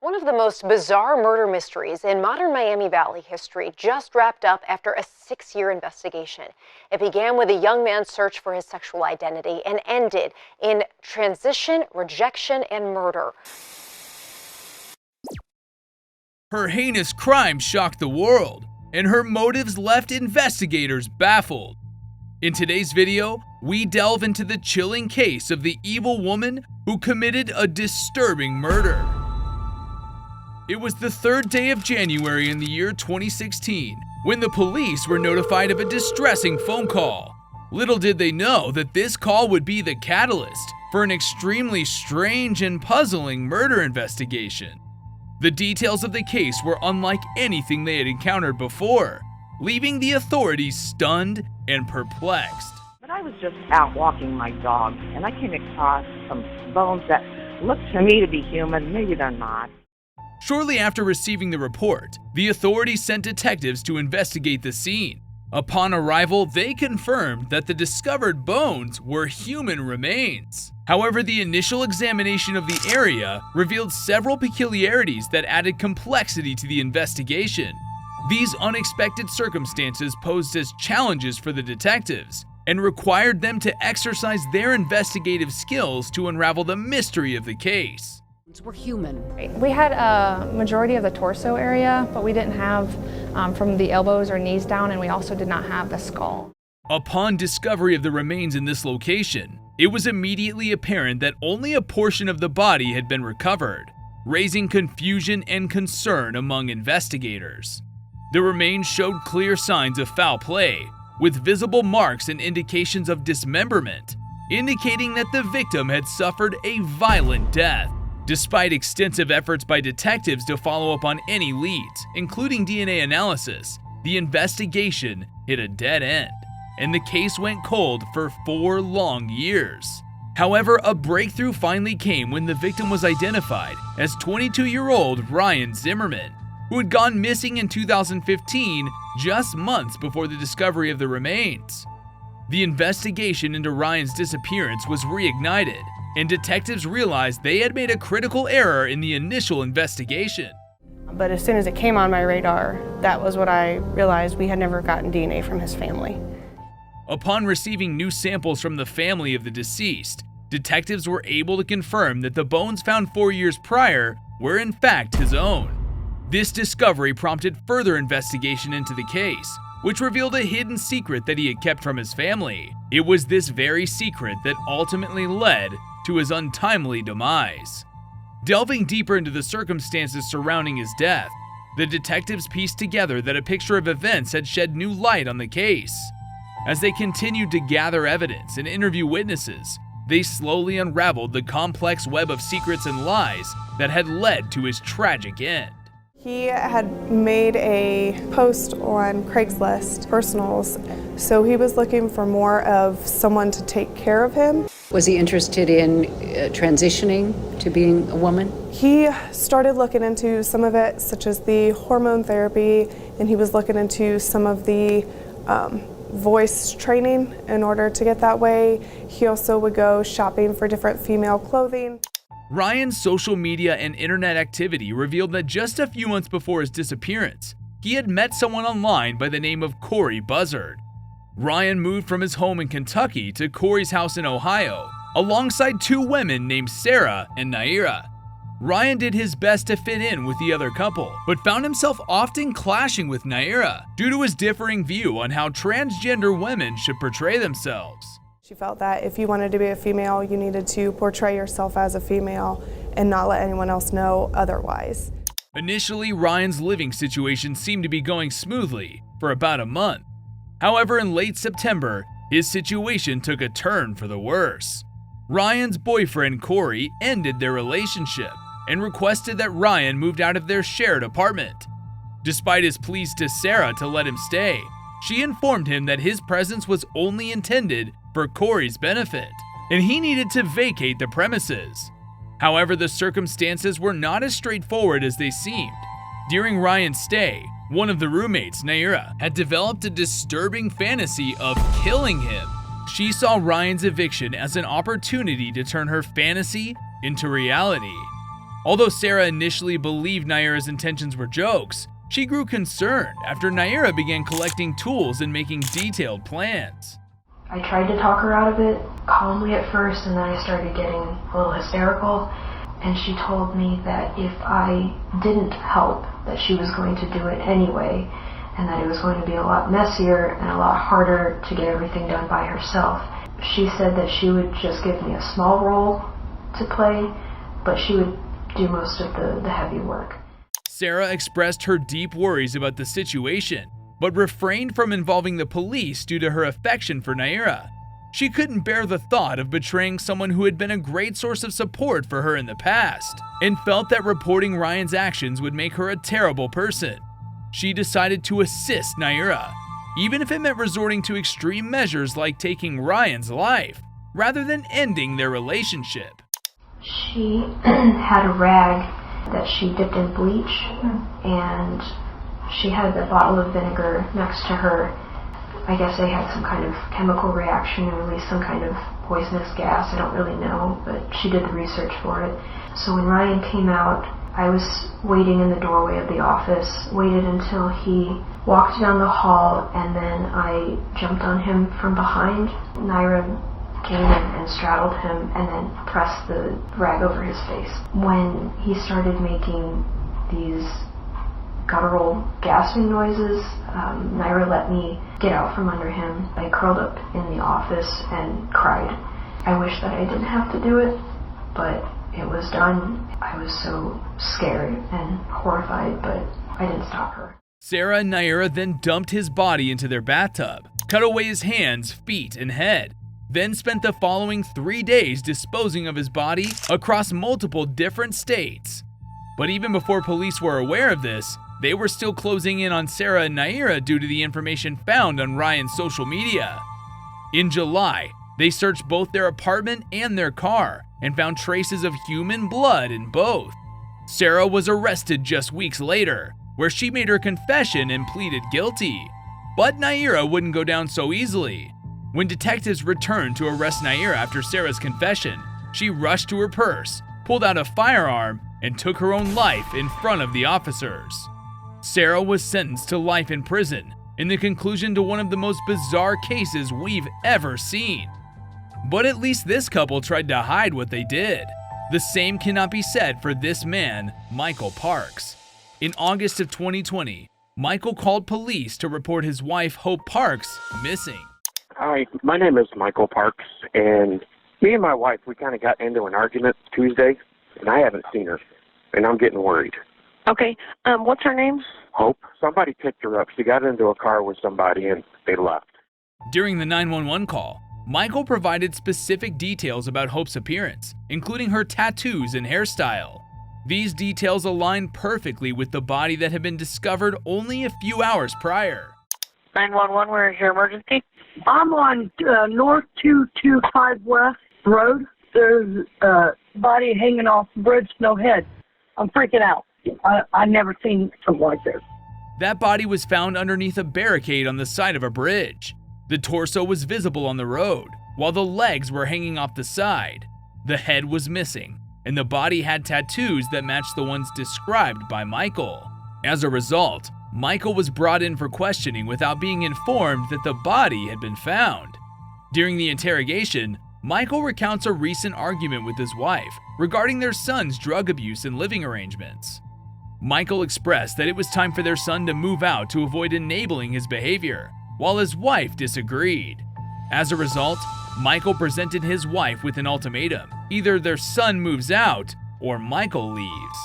One of the most bizarre murder mysteries in modern Miami Valley history just wrapped up after a 6-year investigation. It began with a young man's search for his sexual identity and ended in transition, rejection, and murder. Her heinous crime shocked the world, and her motives left investigators baffled. In today's video, we delve into the chilling case of the evil woman who committed a disturbing murder. It was the 3rd day of January in the year 2016 when the police were notified of a distressing phone call. Little did they know that this call would be the catalyst for an extremely strange and puzzling murder investigation. The details of the case were unlike anything they had encountered before, leaving the authorities stunned and perplexed. But I was just out walking my dog, and I came across some bones that looked to me to be human. Maybe they're not. Shortly after receiving the report, the authorities sent detectives to investigate the scene. Upon arrival, they confirmed that the discovered bones were human remains. However, the initial examination of the area revealed several peculiarities that added complexity to the investigation. These unexpected circumstances posed as challenges for the detectives and required them to exercise their investigative skills to unravel the mystery of the case. Were human. We had a majority of the torso area, but we didn't have from the elbows or knees down, and we also did not have the skull. Upon discovery of the remains in this location, it was immediately apparent that only a portion of the body had been recovered, raising confusion and concern among investigators. The remains showed clear signs of foul play, with visible marks and indications of dismemberment, indicating that the victim had suffered a violent death. Despite extensive efforts by detectives to follow up on any leads, including DNA analysis, the investigation hit a dead end, and the case went cold for 4 long years. However, a breakthrough finally came when the victim was identified as 22-year-old Ryan Zimmerman, who had gone missing in 2015, just months before the discovery of the remains. The investigation into Ryan's disappearance was reignited, and detectives realized they had made a critical error in the initial investigation. But as soon as it came on my radar, that was what I realized: we had never gotten DNA from his family. Upon receiving new samples from the family of the deceased, detectives were able to confirm that the bones found 4 years prior were in fact his own. This discovery prompted further investigation into the case, which revealed a hidden secret that he had kept from his family. It was this very secret that ultimately led to his untimely demise. Delving deeper into the circumstances surrounding his death, the detectives pieced together that a picture of events had shed new light on the case. As they continued to gather evidence and interview witnesses, they slowly unraveled the complex web of secrets and lies that had led to his tragic end. He had made a post on Craigslist personals, so he was looking for more of someone to take care of him. Was he interested in transitioning to being a woman? He started looking into some of it, such as the hormone therapy, and he was looking into some of the voice training in order to get that way. He also would go shopping for different female clothing. Ryan's social media and internet activity revealed that just a few months before his disappearance, he had met someone online by the name of Corey Buzzard. Ryan moved from his home in Kentucky to Corey's house in Ohio, alongside 2 women named Sarah and Naira. Ryan did his best to fit in with the other couple, but found himself often clashing with Naira due to his differing view on how transgender women should portray themselves. She felt that if you wanted to be a female, you needed to portray yourself as a female and not let anyone else know otherwise. Initially, Ryan's living situation seemed to be going smoothly for about a month. However, in late September, his situation took a turn for the worse. Ryan's boyfriend, Corey, ended their relationship and requested that Ryan moved out of their shared apartment. Despite his pleas to Sarah to let him stay, she informed him that his presence was only intended for Corey's benefit, and he needed to vacate the premises. However, the circumstances were not as straightforward as they seemed. During Ryan's stay, one of the roommates, Naira, had developed a disturbing fantasy of killing him. She saw Ryan's eviction as an opportunity to turn her fantasy into reality. Although Sarah initially believed Naira's intentions were jokes, she grew concerned after Naira began collecting tools and making detailed plans. I tried to talk her out of it calmly at first, and then I started getting a little hysterical. And she told me that if I didn't help, that she was going to do it anyway, and that it was going to be a lot messier and a lot harder to get everything done by herself. She said that she would just give me a small role to play, but she would do most of the heavy work. Sarah expressed her deep worries about the situation, but refrained from involving the police due to her affection for Naira. She couldn't bear the thought of betraying someone who had been a great source of support for her in the past, and felt that reporting Ryan's actions would make her a terrible person. She decided to assist Naira, even if it meant resorting to extreme measures like taking Ryan's life, rather than ending their relationship. She had a rag that she dipped in bleach, and she had a bottle of vinegar next to her. I guess they had some kind of chemical reaction and released some kind of poisonous gas. I don't really know, but she did the research for it. So when Ryan came out, I was waiting in the doorway of the office, waited until he walked down the hall, and then I jumped on him from behind. Naira came in and straddled him and then pressed the rag over his face. When he started making these guttural gasping noises, Naira let me get out from under him. I curled up in the office and cried. I wish that I didn't have to do it, but it was done. I was so scared and horrified, but I didn't stop her. Sarah and Naira then dumped his body into their bathtub, cut away his hands, feet, and head, then spent the following 3 days disposing of his body across multiple different states. But even before police were aware of this, they were still closing in on Sarah and Naira due to the information found on Ryan's social media. In July, they searched both their apartment and their car and found traces of human blood in both. Sarah was arrested just weeks later, where she made her confession and pleaded guilty. But Naira wouldn't go down so easily. When detectives returned to arrest Naira after Sarah's confession, she rushed to her purse, pulled out a firearm, and took her own life in front of the officers. Sarah was sentenced to life in prison, in the conclusion to one of the most bizarre cases we've ever seen. But at least this couple tried to hide what they did. The same cannot be said for this man, Michael Parks. In August of 2020, Michael called police to report his wife, Hope Parks, missing. Hi, my name is Michael Parks, and me and my wife, we kind of got into an argument Tuesday, and I haven't seen her, and I'm getting worried. Okay, what's her name? Hope. Somebody picked her up. She got into a car with somebody, and they left. During the 911 call, Michael provided specific details about Hope's appearance, including her tattoos and hairstyle. These details align perfectly with the body that had been discovered only a few hours prior. 911, where is your emergency? I'm on North 225 West Road. There's a body hanging off the bridge, no head. I'm freaking out. I never seen something like this. That body was found underneath a barricade on the side of a bridge. The torso was visible on the road, while the legs were hanging off the side. The head was missing, and the body had tattoos that matched the ones described by Michael. As a result, Michael was brought in for questioning without being informed that the body had been found. During the interrogation, Michael recounts a recent argument with his wife regarding their son's drug abuse and living arrangements. Michael expressed that it was time for their son to move out to avoid enabling his behavior, while his wife disagreed. As a result, Michael presented his wife with an ultimatum: either their son moves out or Michael leaves.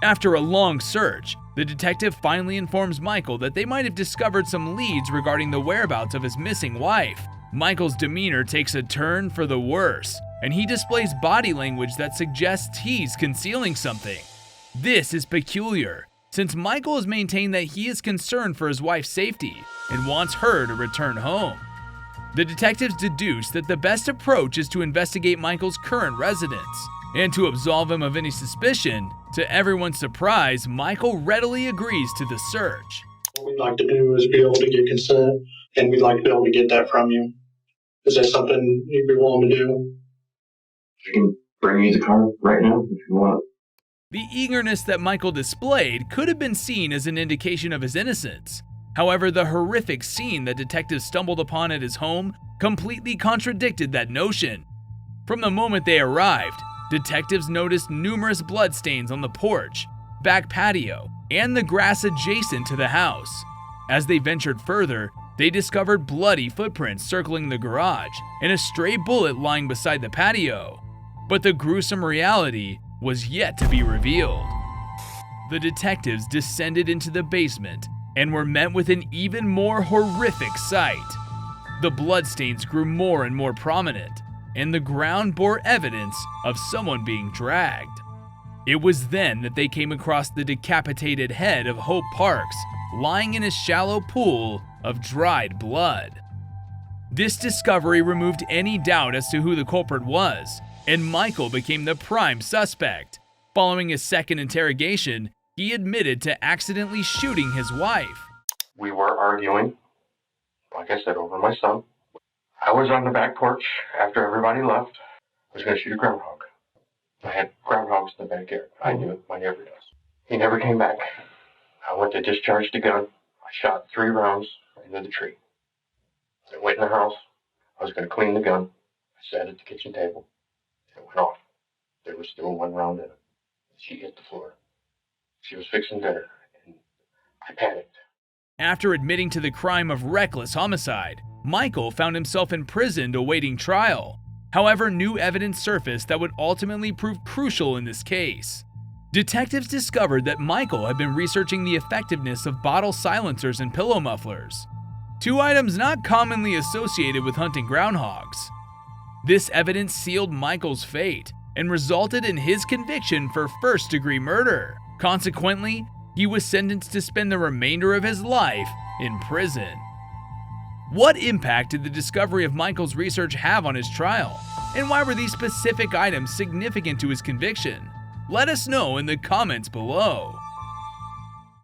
After a long search, the detective finally informs Michael that they might have discovered some leads regarding the whereabouts of his missing wife. Michael's demeanor takes a turn for the worse, and he displays body language that suggests he's concealing something. This is peculiar, since Michael has maintained that he is concerned for his wife's safety and wants her to return home. The detectives deduce that the best approach is to investigate Michael's current residence, and to absolve him of any suspicion. To everyone's surprise, Michael readily agrees to the search. What we'd like to do is be able to get consent, and we'd like to be able to get that from you. Is that something you'd be willing to do? I can bring you the car right now if you want. The eagerness that Michael displayed could have been seen as an indication of his innocence. However, the horrific scene that detectives stumbled upon at his home completely contradicted that notion. From the moment they arrived, detectives noticed numerous bloodstains on the porch, back patio, and the grass adjacent to the house. As they ventured further, they discovered bloody footprints circling the garage and a stray bullet lying beside the patio. But the gruesome reality was yet to be revealed. The detectives descended into the basement and were met with an even more horrific sight. The bloodstains grew more and more prominent, and the ground bore evidence of someone being dragged. It was then that they came across the decapitated head of Hope Parks lying in a shallow pool of dried blood. This discovery removed any doubt as to who the culprit was, and Michael became the prime suspect. Following a second interrogation, he admitted to accidentally shooting his wife. We were arguing, like I said, over my son. I was on the back porch after everybody left. I was going to shoot a groundhog. I had groundhogs in the backyard. I knew it. My neighbor does. He never came back. I went to discharge the gun. I shot 3 rounds into the tree. I went in the house. I was going to clean the gun. I sat at the kitchen table. It went off. There was still 1 round in it. She hit the floor. She was fixing dinner, and I panicked. After admitting to the crime of reckless homicide, Michael found himself imprisoned awaiting trial. However, new evidence surfaced that would ultimately prove crucial in this case. Detectives discovered that Michael had been researching the effectiveness of bottle silencers and pillow mufflers, 2 items not commonly associated with hunting groundhogs. This evidence sealed Michael's fate and resulted in his conviction for first-degree murder. Consequently, he was sentenced to spend the remainder of his life in prison. What impact did the discovery of Michael's research have on his trial? And why were these specific items significant to his conviction? Let us know in the comments below.